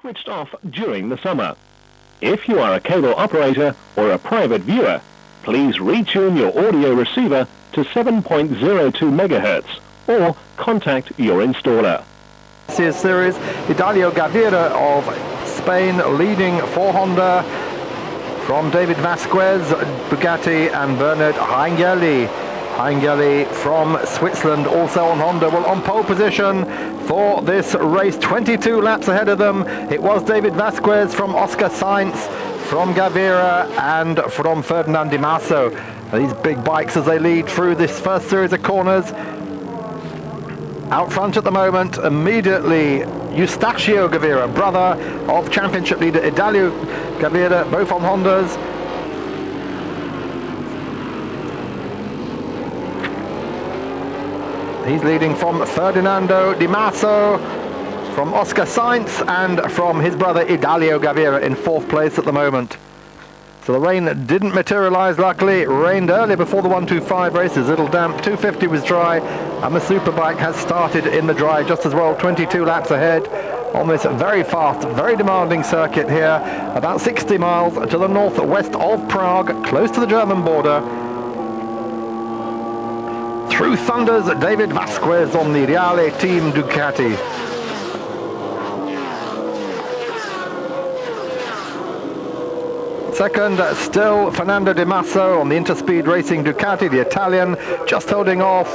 switched off during the summer. If you are a cable operator or a private viewer, please retune your audio receiver to 7.02 MHz or contact your installer. Series, Hidalgo Gaviria of Spain leading for Honda from David Vasquez, Bugatti, and Bernard Heingerli. Heingerli from Switzerland also on Honda, well on pole position for this race, 22 laps ahead of them. It was David Vasquez from Oscar Sainz, from Gaviria, and from Ferdinand Di Masso. These big bikes as they lead through this first series of corners. Out front at the moment, immediately, Eustachio Gaviria, brother of championship leader Hidalgo Gaviria, both on Hondas. He's leading from Ferdinando Di Masso, from Oscar Sainz, and from his brother Hidalgo Gaviria in fourth place at the moment. So the rain didn't materialize, luckily. It rained earlier before the 125 races, a little damp. 250 was dry, and the Superbike has started in the dry just as well, 22 laps ahead on this very fast, very demanding circuit here, about 60 miles to the northwest of Prague, close to the German border. Through thunders David Vasquez on the Reale Team Ducati. Second, still Fernando Di Masso on the Interspeed Racing Ducati, the Italian, just holding off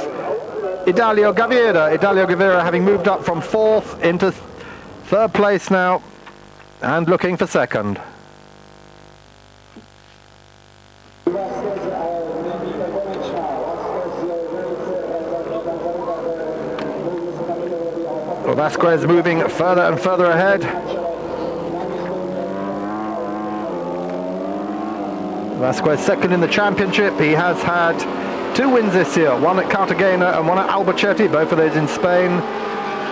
Hidalgo Gaviria. Hidalgo Gaviria having moved up from fourth into third place now and looking for second. Well, Vasquez moving further and further ahead. Vasquez second in the championship. He has had 2 wins this year, one at Cartagena and one at Albacete, both of those in Spain.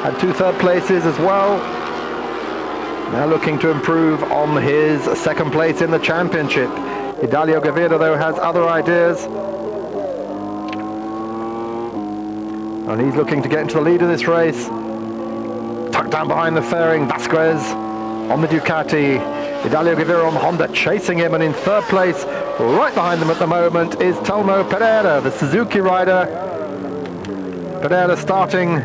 Had 2 third places as well. Now looking to improve on his second place in the championship. Hidalgo Gaviria, though, has other ideas. And he's looking to get into the lead of this race. Tucked down behind the fairing, Vasquez on the Ducati. Hidalgo Gaviria on Honda chasing him, and in third place, right behind them at the moment, is Telmo Pereira, the Suzuki rider. Pereira starting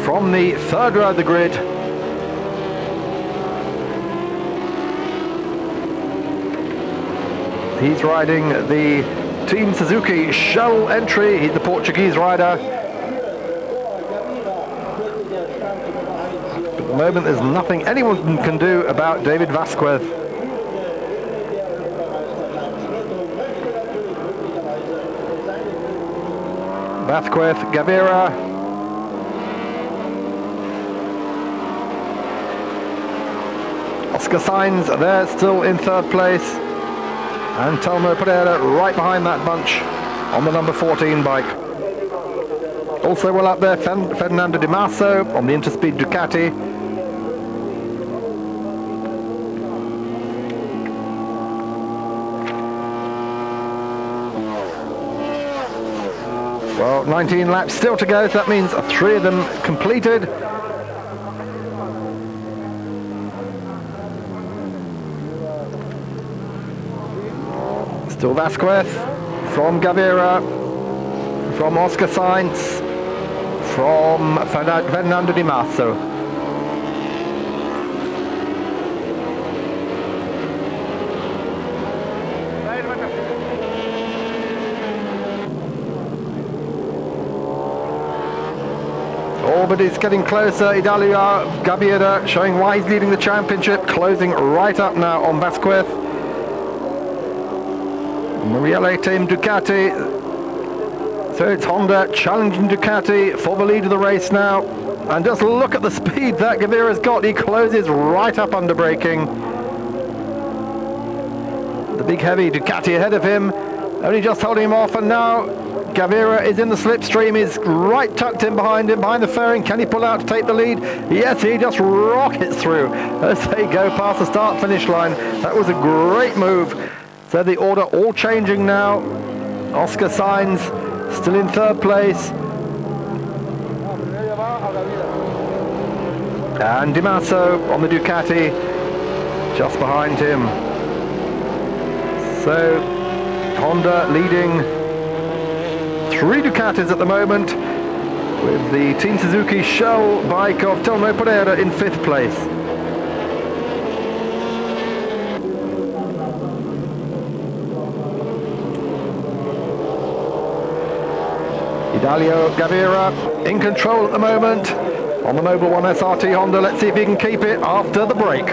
from the third row of the grid. He's riding the Team Suzuki shell entry. He's the Portuguese rider. But at the moment, there's nothing anyone can do about David Vasquez. Vasquez, Gaviria. Oscar Sainz there, still in third place. And Telmo Pereira right behind that bunch on the number 14 bike. Also well up there, Fernando Di Masso on the Interspeed Ducati. Well, 19 laps still to go, so that means 3 of them completed. Still Vasquez, from Gaviria, from Oscar Sainz, from Fernando Di Masso. Oh, but it's getting closer. Hidalgo Gaviria showing why he's leading the championship, closing right up now on Vasquez. Reale Team Ducati. So it's Honda challenging Ducati for the lead of the race now. And just look at the speed that Gavira's got. He closes right up under braking. The big heavy Ducati ahead of him, only just holding him off, and now Gaviria is in the slipstream. He's right tucked in behind him, behind the fairing. Can he pull out to take the lead? Yes, he just rockets through as they go past the start-finish line. That was a great move. So the order all changing now. Oscar Sainz still in third place. And Di Masso on the Ducati, just behind him. So, Honda leading 3 Ducatis at the moment, with the Team Suzuki shell bike of Telmo Pereira in 5th place. Idalio Gavira in control at the moment on the Mobil 1 SRT Honda. Let's see if he can keep it after the break.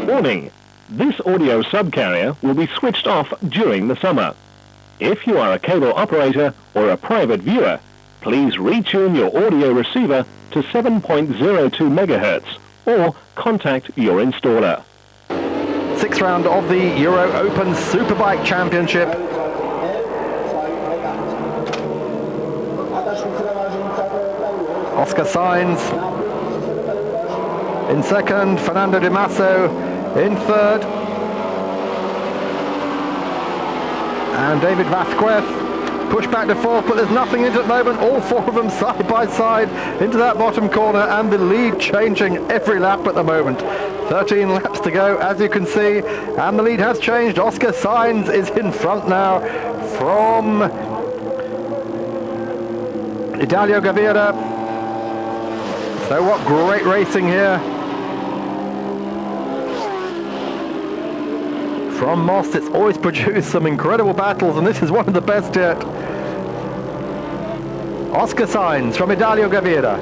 Warning, this audio subcarrier will be switched off during the summer. If you are a cable operator or a private viewer, please retune your audio receiver to 7.02 megahertz or contact your installer. 6th round of the Euro Open Superbike Championship. Oscar Sainz in 2nd, Fernando Di Masso in 3rd, and David Vasquez pushed back to 4th, but there's nothing in it at the moment. All 4 of them side by side into that bottom corner, and the lead changing every lap at the moment. 13 laps to go, as you can see, and the lead has changed. Oscar Sainz is in front now from Idalio Gavira. So what great racing here from Most. It's always produced some incredible battles, and this is one of the best yet. Oscar Sainz from Idalio Gavira.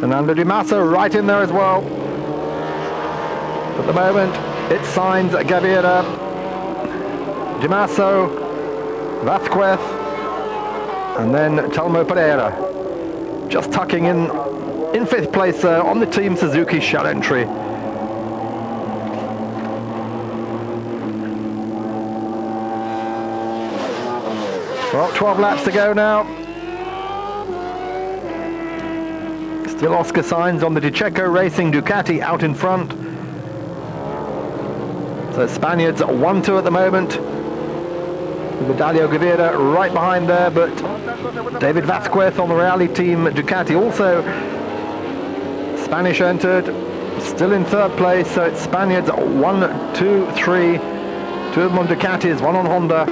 Fernando Di Masso right in there as well. At the moment, it's Sainz, Gavira, Di Masso, Vasquez, and then Telmo Pereira. Just tucking in 5th place on the Team Suzuki shell entry. Well, 12 laps to go now. Still Oscar Sainz on the Checa Racing Ducati out in front. So Spaniards 1-2 at the moment. With Idalio Gavira right behind there, but David Vasquez on the Reali Team Ducati also Spanish entered, still in 3rd place. So it's Spaniards 1, 2, 3. 2 of them on Ducatis, 1 on Honda.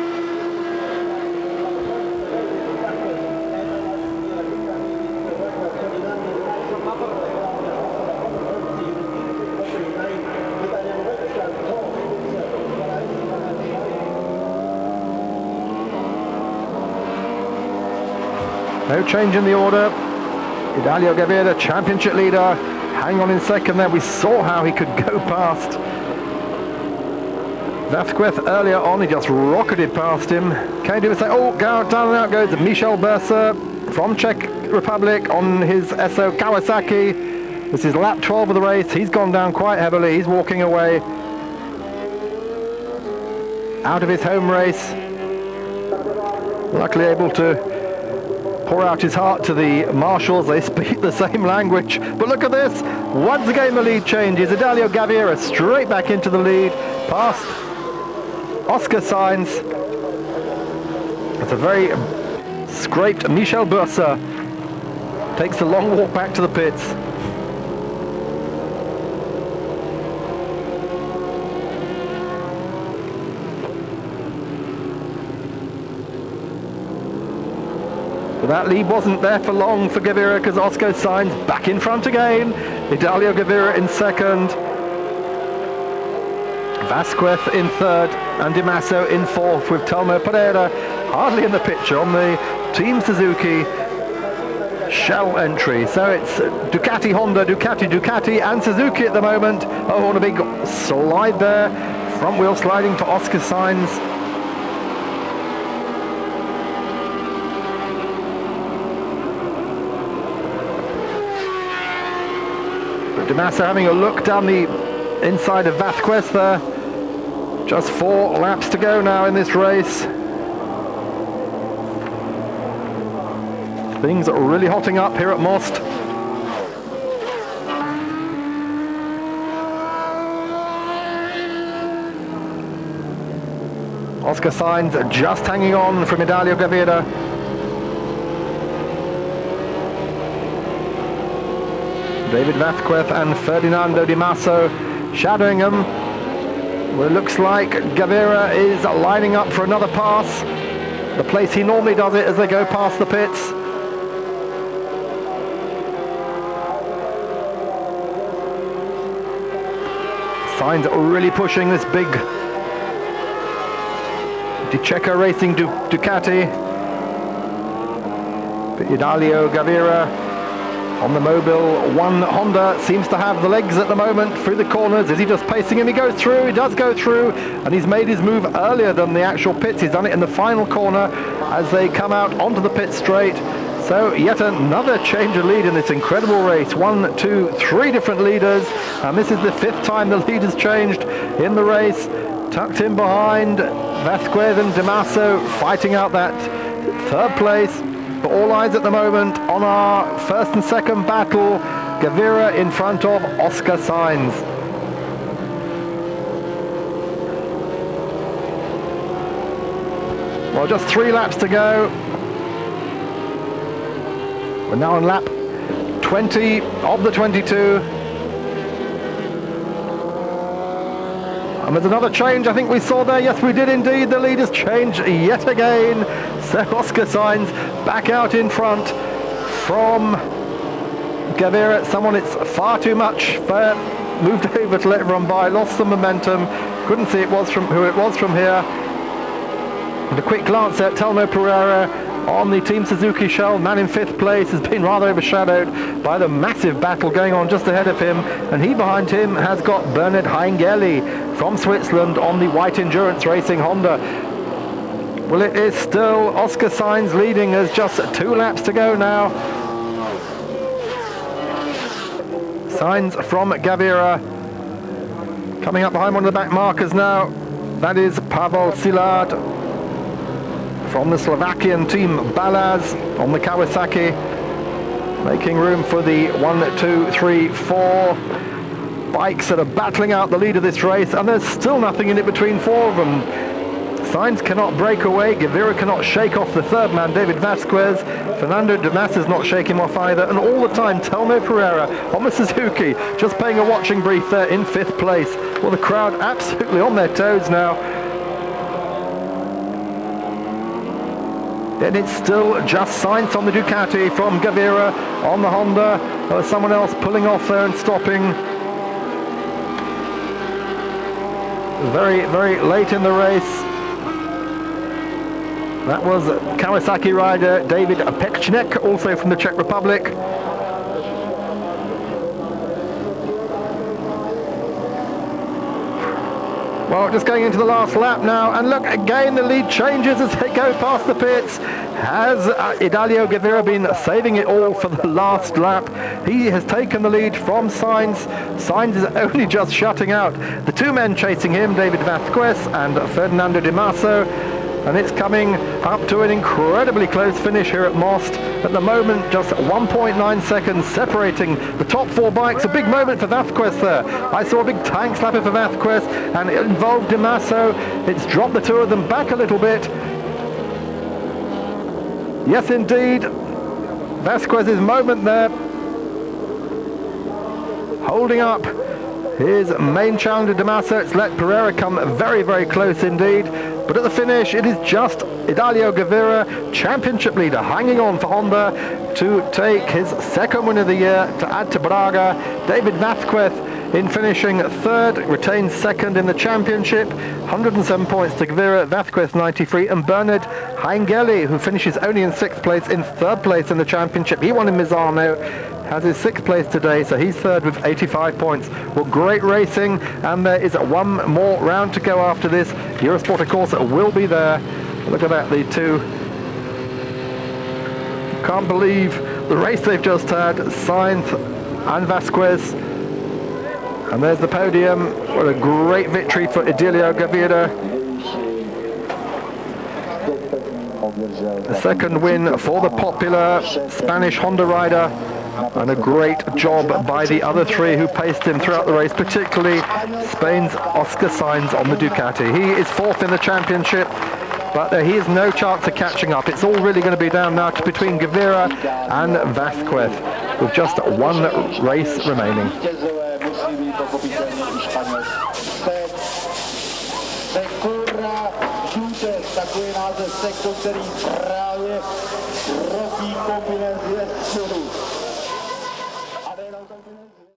No change in the order. Idalio Gavira, championship leader, hang on in 2nd there. We saw how he could go past Vasquez earlier on. He just rocketed past him. Can't even say, oh, down and out goes Michel Bursa from Czech Republic on his SO Kawasaki. This is lap 12 of the race. He's gone down quite heavily. He's walking away out of his home race. Luckily able to pour out his heart to the marshals. They speak the same language. But look at this. Once again the lead changes. Idalio Gavira straight back into the lead, past Oscar Sainz. It's a very scraped Michel Bursa. Takes a long walk back to the pits. But that lead wasn't there for long for Gavira, because Oscar Sainz back in front again. Idalio Gavira in 2nd. Vasquez in 3rd. And Di Masso in 4th, with Telmo Pereira hardly in the picture on the Team Suzuki shell entry. So it's Ducati, Honda, Ducati, and Suzuki at the moment. Oh, and a big slide there. Front wheel sliding for Oscar Sainz. Di Masso having a look down the inside of Vasquez there. Just 4 laps to go now in this race. Things are really hotting up here at Most. Oscar Sainz just hanging on from Idalia Gavira. David Vasquez and Ferdinando Di Masso shadowing him. Well, it looks like Gavira is lining up for another pass. The place he normally does it as they go past the pits. Sainz really pushing this big Checa Racing Ducati. But Idalia Gavira on the Mobile 1 Honda seems to have the legs at the moment through the corners. Is he just pacing him? He goes through, he does go through, and he's made his move earlier than the actual pits. He's done it in the final corner as they come out onto the pit straight. So yet another change of lead in this incredible race. 1, 2, 3 different leaders, and this is the 5th time the lead has changed in the race. Tucked in behind, Vasquez and Di Masso fighting out that 3rd place. But all eyes at the moment on our 1st and 2nd battle. Gavira in front of Oscar Sainz. Well, just 3 laps to go. We're now on lap 20 of the 22. And there's another change I think we saw there. Yes, we did indeed. The leaders change yet again. So Oscar Sainz back out in front from Gavira. Someone it's far too much. Moved over to let everyone by. Lost some momentum. Couldn't see who it was from here. And a quick glance at Telmo Pereira on the Team Suzuki Shell, man in 5th place, has been rather overshadowed by the massive battle going on just ahead of him, and he behind him has got Bernard Heingelli from Switzerland on the White Endurance Racing Honda. Well, it is still Oscar Sainz leading. There's just 2 laps to go now. Sainz from Gavira coming up behind one of the back markers now. That is Pavel Szilard from the Slovakian team Balaz on the Kawasaki, making room for the 1, 2, 3, 4 bikes that are battling out the lead of this race, and there's still nothing in it between 4 of them. Sainz cannot break away, Gavira cannot shake off the 3rd man, David Vasquez. Fernando Di Masso's not shaking him off either, and all the time Telmo Pereira on the Suzuki just paying a watching brief there in 5th place. Well, the crowd absolutely on their toes now. And it's still just Sainz on the Ducati from Gavira on the Honda. Someone else pulling off there and stopping. Very, very late in the race. That was Kawasaki rider David Pekchnek, also from the Czech Republic. Well, just going into the last lap now, and look, again the lead changes as they go past the pits. Has Idalia Gavira been saving it all for the last lap? He has taken the lead from Sainz. Sainz is only just shutting out the 2 men chasing him, David Vasquez and Ferdinando Di Masso. And it's coming up to an incredibly close finish here at Most. At the moment, just 1.9 seconds separating the top 4 bikes. A big moment for Vasquez there. I saw a big tank slapper for Vasquez, and it involved Di Masso. It's dropped the 2 of them back a little bit. Yes, indeed. Vasquez's moment there, holding up his main challenger Di Masso. It's let Pereira come very, very close indeed. But at the finish, it is just Idalia Gavira, championship leader, hanging on for Honda to take his 2nd win of the year to add to Braga. David Vasquez in finishing 3rd, retains 2nd in the championship. 107 points to Gavira, Vasquez 93, and Bernard Heingelli, who finishes only in 6th place, in 3rd place in the championship. He won in Misano, has his 6th place today, so he's 3rd with 85 points. Well, great racing, and there is 1 more round to go after this. Eurosport, of course, will be there. Look at that, the 2. Can't believe the race they've just had, Sainz and Vasquez. And there's the podium. What a great victory for Idalia Gavira. The second win for the popular Spanish Honda rider, and a great job by the other three who paced him throughout the race, particularly Spain's Oscar Sainz on the Ducati. He is fourth in the championship, but he has no chance of catching up. It's all really going to be down now to between Guevara and Vasquez, with just one race remaining. Takový název sektor, který právě rosí kombinace.